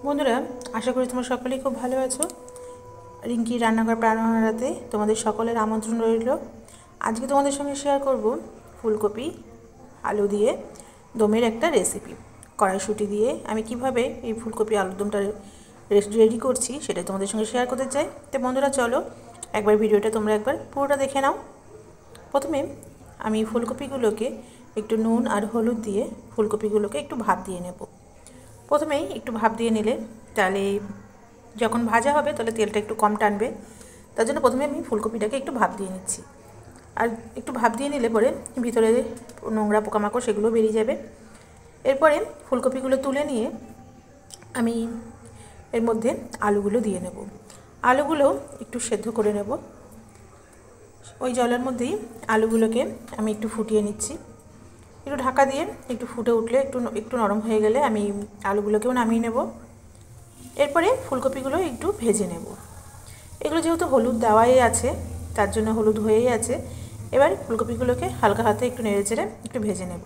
বন্ধুরা, আশা করি তোমরা সকলেই খুব ভালো আছো। রিঙ্কি রান্নাঘর প্রাণহারাতে তোমাদের সকলের আমন্ত্রণ রইল। আজকে তোমাদের সঙ্গে শেয়ার করব ফুলকপি আলু দিয়ে দমের একটা রেসিপি। কড়াইশুঁটি দিয়ে আমি কিভাবে এই ফুলকপি আলুর দমটা রেডি করছি সেটা তোমাদের সঙ্গে শেয়ার করতে চাই। তো বন্ধুরা চলো একবার ভিডিওটা তোমরা একবার পুরোটা দেখে নাও। প্রথমে আমি ফুলকপিগুলোকে একটু নুন আর হলুদ দিয়ে ফুলকপিগুলোকে একটু ভাপ দিয়ে নেব। প্রথমেই একটু ভাপ দিয়ে নিলে তাহলে যখন ভাজা হবে তাহলে তেলটা একটু কম টানবে। তার জন্য প্রথমে আমি ফুলকপিটাকে একটু ভাপ দিয়ে নিচ্ছি। আর একটু ভাপ দিয়ে নিলে পরে ভিতরে নোংরা পোকামাকড় সেগুলো বেরিয়ে যাবে। এরপরে ফুলকপিগুলো তুলে নিয়ে আমি এর মধ্যে আলুগুলো দিয়ে নেব। আলুগুলো একটু সেদ্ধ করে নেব। ওই জলের মধ্যেই আলুগুলোকে আমি একটু ফুটিয়ে নিচ্ছি। একটু ঢাকা দিয়ে একটু ফুটে উঠলে একটু নরম হয়ে গেলে আমি আলুগুলোকেও নামিয়ে নেব। এরপরে ফুলকপিগুলো একটু ভেজে নেব। এগুলো যেহেতু হলুদ দেওয়াই আছে তার জন্য হলুদ হয়েই আছে। এবার ফুলকপিগুলোকে হালকা হাতে একটু নেড়ে চেড়ে একটু ভেজে নেব।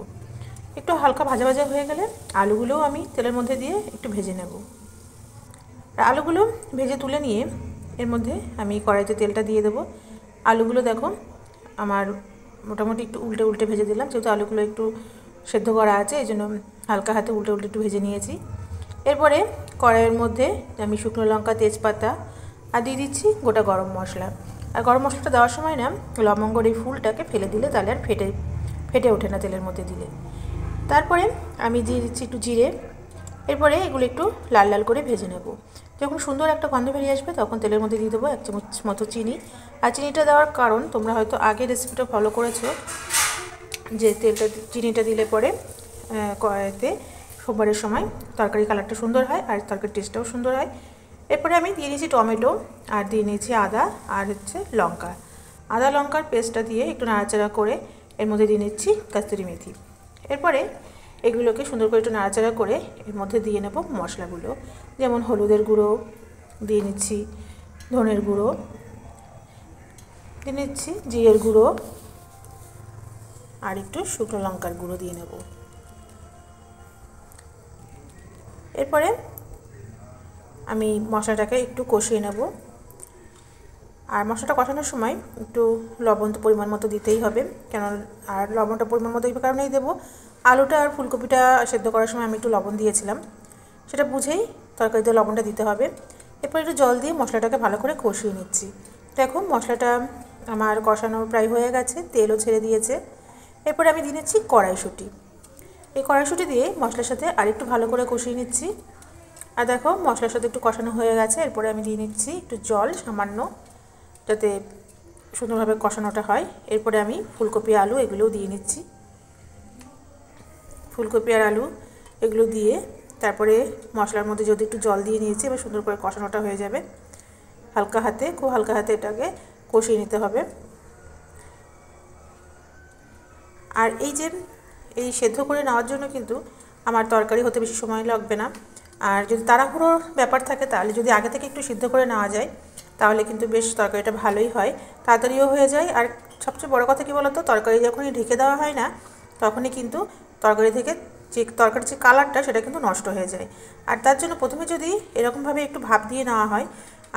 একটু হালকা ভাজা ভাজা হয়ে গেলে আলুগুলোও আমি তেলের মধ্যে দিয়ে একটু ভেজে নেব। আর আলুগুলো ভেজে তুলে নিয়ে এর মধ্যে আমি কড়াইতে তেলটা দিয়ে দেবো। আলুগুলো দেখো আমার মোটামুটি একটু উল্টে উল্টে ভেজে দিলাম, যেহেতু আলুগুলো একটু সেদ্ধ করা আছে এই জন্য হালকা হাতে উল্টে উল্টে একটু ভেজে নিয়েছি। এরপরে কড়াইয়ের মধ্যে আমি শুকনো লঙ্কা, তেজপাতা আর দিয়ে দিচ্ছি গোটা গরম মশলা। আর গরম মশলাটা দেওয়ার সময় না লবঙ্গর এই ফুলটাকে ফেলে দিলে তাহলে আর ফেটে ওঠে না তেলের মধ্যে দিলে। তারপরে আমি দিয়ে দিচ্ছি একটু জিরে। এরপরে এগুলো একটু লাল লাল করে ভেজে নেব। যখন সুন্দর একটা গন্ধ বেরিয়ে আসবে তখন তেলের মধ্যে দিয়ে দেবো 1 চামচ মতো চিনি। আর চিনিটা দেওয়ার কারণ তোমরা হয়তো আগে রেসিপিটা ফলো করেছো যে চিনিটা দিলে পরে কড়াইতে সোমবারের সময় তরকারি কালারটা সুন্দর হয় আর তরকারির টেস্টটাও সুন্দর হয়। এরপরে আমি দিয়ে নিয়েছি টমেটো আর দিয়ে নিয়েছি আদা আর লঙ্কা। আদা লঙ্কার পেস্টটা দিয়ে একটু নাড়াচাড়া করে এর মধ্যে দিয়ে নিচ্ছি কস্তুরি মেথি। এরপরে এগুলোকে সুন্দর করে একটু নাড়াচাড়া করে এর মধ্যে দিয়ে নেব মশলাগুলো, যেমন হলুদের গুঁড়ো দিয়ে নিচ্ছি, ধনের গুঁড়ো দিয়ে নিচ্ছি, জিরের গুঁড়ো আর একটু শুকনো লঙ্কার গুঁড়ো দিয়ে নেব। এরপরে আমি মশলাটাকে একটু কষিয়ে নেব। আর মশলাটা কষানোর সময় একটু লবণ তো পরিমাণ মতো দিতেই হবে, কেন আর লবণটা পরিমাণ মতো এই কারণেই দেবো, আলুটা আর ফুলকপিটা সেদ্ধ করার সময় আমি একটু লবণ দিয়েছিলাম, সেটা বুঝেই তরকারিতে লবণটা দিতে হবে। এরপর একটু জল দিয়ে মশলাটাকে ভালো করে কষিয়ে নিচ্ছি। দেখো মশলাটা আমার কষানো প্রায় হয়ে গেছে, তেলও ছেড়ে দিয়েছে। এরপরে আমি দিয়ে নিচ্ছি কড়াইশুঁটি। এই কড়াইশুঁটি দিয়ে মশলার সাথে আরেকটু ভালো করে কষিয়ে নিচ্ছি। আর দেখো মশলার সাথে একটু কষানো হয়ে গেছে। এরপরে আমি দিয়ে নিচ্ছি একটু জল সামান্য, যাতে সুন্দরভাবে কষানোটা হয়। এরপরে আমি ফুলকপি আলু এগুলোও দিয়ে নিচ্ছি। ফুলকপি আর আলু এগুলো দিয়ে তারপরে মশলার মধ্যে যদি একটু জল দিয়ে নিয়েছি, এবার সুন্দর করে কষানোটা হয়ে যাবে। খুব হালকা হাতে এটাকে কষিয়ে নিতে হবে। আর এই সেদ্ধ করে নেওয়ার জন্য কিন্তু আমার তরকারি হতে বেশি সময় লাগবে না। আর যদি তাড়াহুড়োর ব্যাপার থাকে তাহলে যদি আগে থেকে একটু সিদ্ধ করে নেওয়া যায় তাহলে কিন্তু বেশ তরকারিটা ভালোই হয়, তাড়াতাড়িও হয়ে যায়। আর সবচেয়ে বড় কথা কী বলো তো, তরকারি যখনই ঢেকে দেওয়া হয় না তখনই কিন্তু তরকারির যে কালারটা সেটা কিন্তু নষ্ট হয়ে যায়। আর তার জন্য প্রথমে যদি এরকমভাবে একটু ভাপ দিয়ে নেওয়া হয়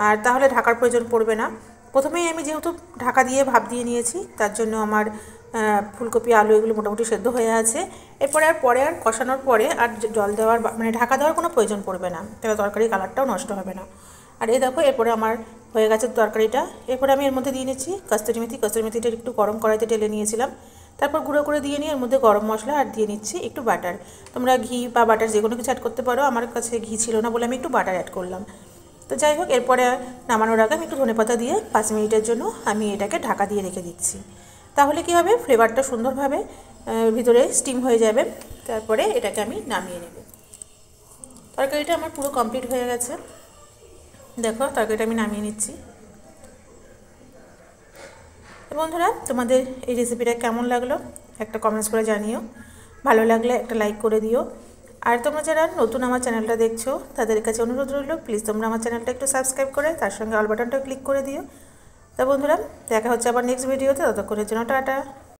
আর তাহলে ঢাকার প্রয়োজন পড়বে না। প্রথমেই আমি যেহেতু ঢাকা দিয়ে ভাপ দিয়ে নিয়েছি তার জন্য আমার ফুলকপি আলু এগুলো মোটামুটি সেদ্ধ হয়ে আছে। পরে আর কষানোর পরে আর জল দেওয়ার মানে ঢাকা দেওয়ার কোনো প্রয়োজন পড়বে না, তাহলে তরকারির কালারটাও নষ্ট হবে না। আর এই দেখো এরপরে আমার হয়ে গেছে তরকারিটা। এরপরে আমি এর মধ্যে দিয়ে নিচ্ছি কস্তুরি মেথিটা একটু গরম কড়াইতে ঢেলে নিয়েছিলাম। তারপর গুঁড়ো করে দিয়ে নিয়ে এর মধ্যে গরম মশলা আর দিয়ে নিচ্ছি একটু বাটার। তোমরা ঘি বা বাটার যে কোনো কিছু অ্যাড করতে পারো, আমার কাছে ঘি ছিল না বলে আমি একটু বাটার অ্যাড করলাম। তো যাই হোক, এরপরে নামানোর আগে আমি একটু ধনেপাতা দিয়ে 5 মিনিটের জন্য আমি এটাকে ঢাকা দিয়ে রেখে দিচ্ছি। তাহলে কী হবে, ফ্লেভারটা সুন্দরভাবে ভিতরে স্টিম হয়ে যাবে। তারপরে এটাকে আমি নামিয়ে নেব। তরকারিটা আমার পুরো কমপ্লিট হয়ে গেছে। দেখো তরকারিটা আমি নামিয়ে নিচ্ছি। বন্ধুরা, তোমাদের এই রেসিপিটা কেমন লাগলো একটা কমেন্টস করে জানিও। ভালো লাগলে একটা লাইক করে দিও। আর তোমরা যারা নতুন আমার চ্যানেলটা দেখছো তাদের কাছে অনুরোধ রইল, প্লিজ তোমরা আমার চ্যানেলটা একটু সাবস্ক্রাইব করে তার সঙ্গে অল বাটনটাও ক্লিক করে দিও। তা বন্ধুরা, দেখা হচ্ছে আবার নেক্সট ভিডিওতে। ততক্ষণের জন্য টাটা।